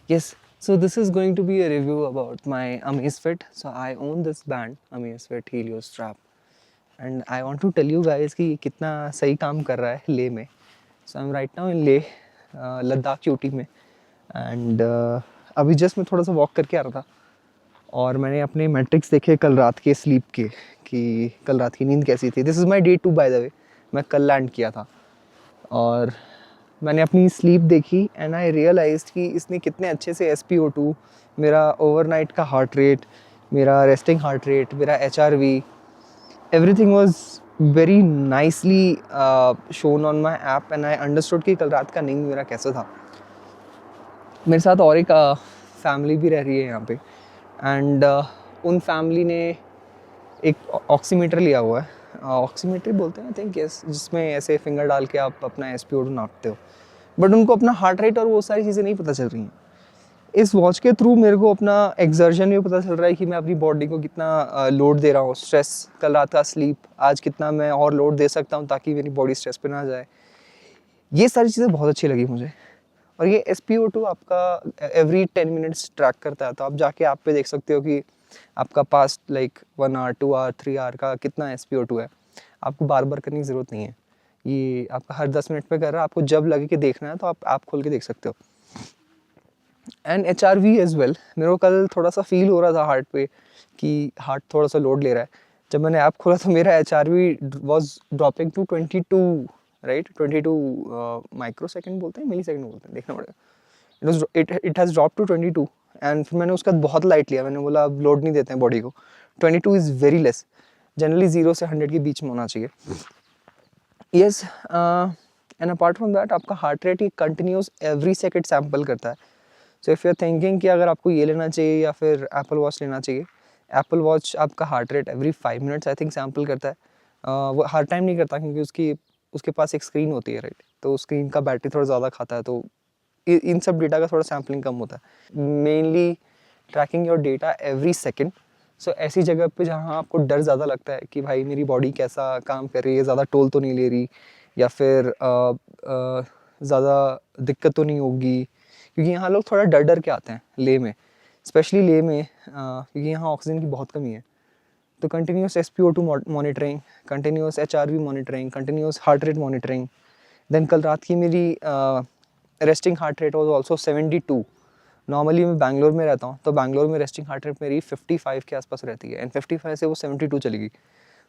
Yes, so this is going to be a review about my Amazfit. So I own this band, Amazfit Helio Strap, and I want to tell you guys कि कितना सही काम कर रहा है ले में. So I'm right now in Leh, Ladakh UT में, and अभी जस्ट मैं थोड़ा सा वॉक करके आ रहा था और मैंने अपने मैट्रिक्स देखे कल रात के स्लीप के कि कल रात की नींद कैसी थी. This is my day 2 by the way. मैं कल लैंड किया था और मैंने अपनी स्लीप देखी एंड आई रियलाइज्ड कि इसने कितने अच्छे से SpO2, मेरा ओवरनाइट का हार्ट रेट, मेरा रेस्टिंग हार्ट रेट, मेरा HRV, everything was very nicely shown on my app and I understood कि कल रात का नींद मेरा कैसा था. मेरे साथ और एक फैमिली भी रह रही है यहाँ पे एंड उन फैमिली ने एक ऑक्सीमीटर लिया हुआ है. ऑक्सीमीटर बोलते हैं आई थिंक, यस, जिसमें ऐसे फिंगर डाल के आप अपना SpO2 नापते हो. बट उनको अपना हार्ट रेट और वो सारी चीज़ें नहीं पता चल रही हैं. इस वॉच के थ्रू मेरे को अपना एक्सर्जन भी पता चल रहा है कि मैं अपनी बॉडी को कितना लोड दे रहा हूँ. स्ट्रेस, कल रात का स्लीप, आज कितना मैं और लोड दे सकता हूँ ताकि मेरी बॉडी स्ट्रेस पे ना जाए. ये सारी चीज़ें बहुत अच्छी लगी मुझे. और ये SpO2 आपका एवरी 10 मिनट्स ट्रैक करता है. तो आप जाके ऐप पे देख सकते हो कि आपका past like 1 hour 2 hour 3 hour का कितना SpO2 है. आपको बार बार करने की ज़रूरत नहीं है. ये आपका हर 10 मिनट पे कर रहा है. आपको जब लगे कि देखना है तो आप ऐप खोल के देख सकते हो. And HRV as well. मेरे को कल थोड़ा सा फील हो रहा था हार्ट पे कि हार्ट थोड़ा सा लोड ले रहा है. जब मैंने ऐप खोला तो मेरा HRV was dropping to 22, right, 22 microsecond बोलते हैं, मिली सेकेंड बोलते हैं, देखना पड़ेगा. It has drop to 22 and फिर मैंने उसका बहुत लाइट लिया. मैंने बोला अब लोड नहीं देते हैं बॉडी को. 22 इज़ वेरी लेस. जनरली 0 से 100 के बीच में होना चाहिए. Yes, and apart from that आपका heart rate continuous every second sample करता है. So if you are thinking कि अगर आपको ये लेना चाहिए या फिर एप्पल वॉच लेना चाहिए, एप्पल वॉच आपका heart rate every 5 minutes I think sample करता है. वो हर टाइम नहीं करता क्योंकि उसके पास एक स्क्रीन होती है, राइट. तो स्क्रीन का बैटरी थोड़ा ज़्यादा खाता है, तो इन सब डेटा का थोड़ा सैम्पलिंग कम होता है. Mainly tracking your data every second. So ऐसी जगह पे जहाँ आपको डर ज़्यादा लगता है कि भाई मेरी बॉडी कैसा काम कर रही है, ज़्यादा टोल तो नहीं ले रही या फिर ज़्यादा दिक्कत तो नहीं होगी, क्योंकि यहाँ लोग थोड़ा डर डर के आते हैं ले में, स्पेशली ले में, क्योंकि यहाँ ऑक्सीजन की बहुत कमी है. तो continuous SpO2 monitoring, continuous HRV monitoring, continuous heart rate monitoring. Then कल रात की मेरी resting heart rate was also 72. Normally मैं बैंगलोर में रहता हूँ, तो बैंगलोर में रेस्टिंग हार्ट रेट मेरी 55 के आसपास रहती है एंड 55 से वो 72 चली गई.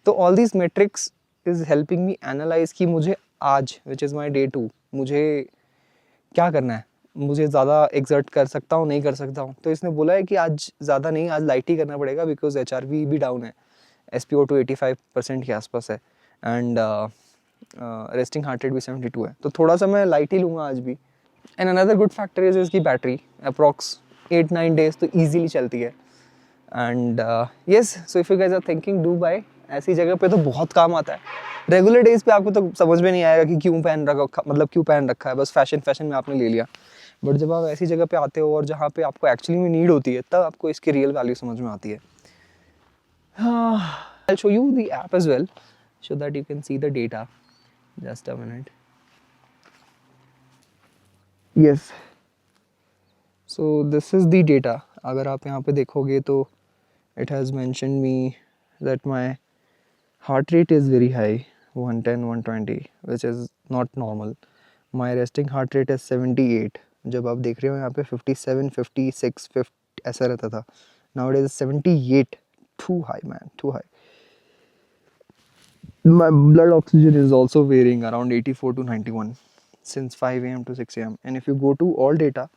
तो all these matrix is helping me analyse कि मुझे आज, विच इज़ माई डे 2, मुझे क्या करना है. मुझे ज़्यादा एक्सर्ट कर सकता हूँ, नहीं कर सकता हूँ. तो इसने बोला है कि आज ज़्यादा नहीं, आज लाइट ही करना पड़ेगा बिकॉज HRV भी डाउन है, SpO2 85% के आसपास है एंड रेस्टिंग हार्ट रेट भी 72 है. तो थोड़ा सा मैं लाइट ही लूँगा आज भी. And another good factor is इसकी बैटरी अप्रॉक्स 8-9 डेज तो ईजिली चलती है. And yes, so if you guys are thinking do buy, ऐसी जगह पे तो बहुत काम आता है. रेगुलर डेज पे आपको तो समझ में नहीं आएगा कि क्यों पहन रखा, मतलब क्यों पहन रखा है, बस फैशन में आपने ले लिया. बट जब आप ऐसी जगह पे आते हो और जहाँ पे आपको एक्चुअली में नीड होती है, तब आपको इसकी रियल वैल्यू समझ में आती है. I'll show you the app as well so that you can see the data. Just a minute. Yes. So this is the data. अगर आप यहाँ पे देखोगे तो it has mentioned me that my heart rate is very high, 110, 120, which is not normal. My resting heart rate is 78. जब आप देख रहे हो यहाँ पे 57, 56, 50 ऐसा रहता था. Nowadays 78. Too high, man. Too high. My blood oxygen is also varying around 84 to 91 since 5 a.m. to 6 a.m. And if you go to all data,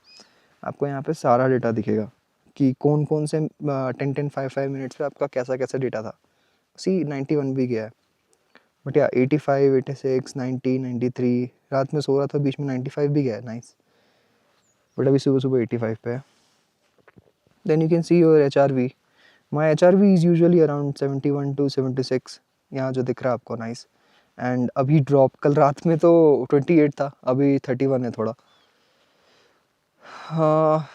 आपको यहाँ पे सारा डेटा दिखेगा कि कौन कौन से 10-10, 5-5 मिनट्स पे आपका कैसा कैसा डेटा था. सी 91 भी गया है, बट या 85, 86, 90, 93, रात में सो रहा था बीच में 95 भी गया है. नाइस. बट अभी सुबह सुबह 85 पे है. Then you can see your HRV. My HRV is usually around 71 to 76. यहाँ जो दिख रहा है आपको. नाइस. एंड अभी ड्रॉप, कल रात में तो 28 था, अभी 31 है थोड़ा. हाँ,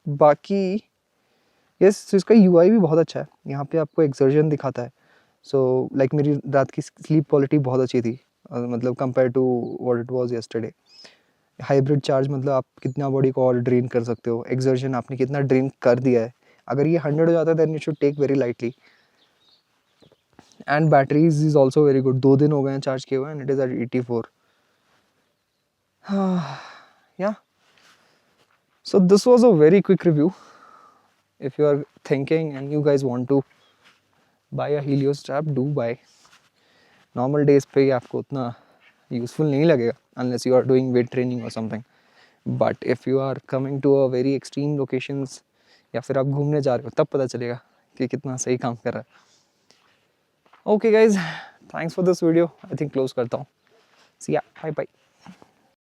बाकी यस, तो इसका UI भी बहुत अच्छा है. यहाँ पे आपको एक्सर्जन दिखाता है. सो लाइक मेरी रात की स्लीप क्वालिटी बहुत अच्छी थी, मतलब compare to what it was yesterday. Hybrid charge मतलब आप कितना बॉडी को और ड्रेन कर सकते हो, एक्सर्शन आपने कितना ड्रेन कर दिया है। अगर ये 100 हो जाता है then you should take very lightly. And batteries is also very good, 2 दिन हो गए हैं चार्ज किए हुए एंड इट इज़ एट 84। या so this was a very quick review. If you are thinking and you guys want to buy a Helios strap, do buy. Normal days पे आपको उतना useful नहीं लगेगा unless you are doing weight training or something. But if you are coming to a very extreme locations या फिर आप घूमने जा रहे हो तब पता चलेगा कि कितना सही काम कर रहा है। Okay guys, thanks for this video. I think close करता हूँ। See ya, bye bye.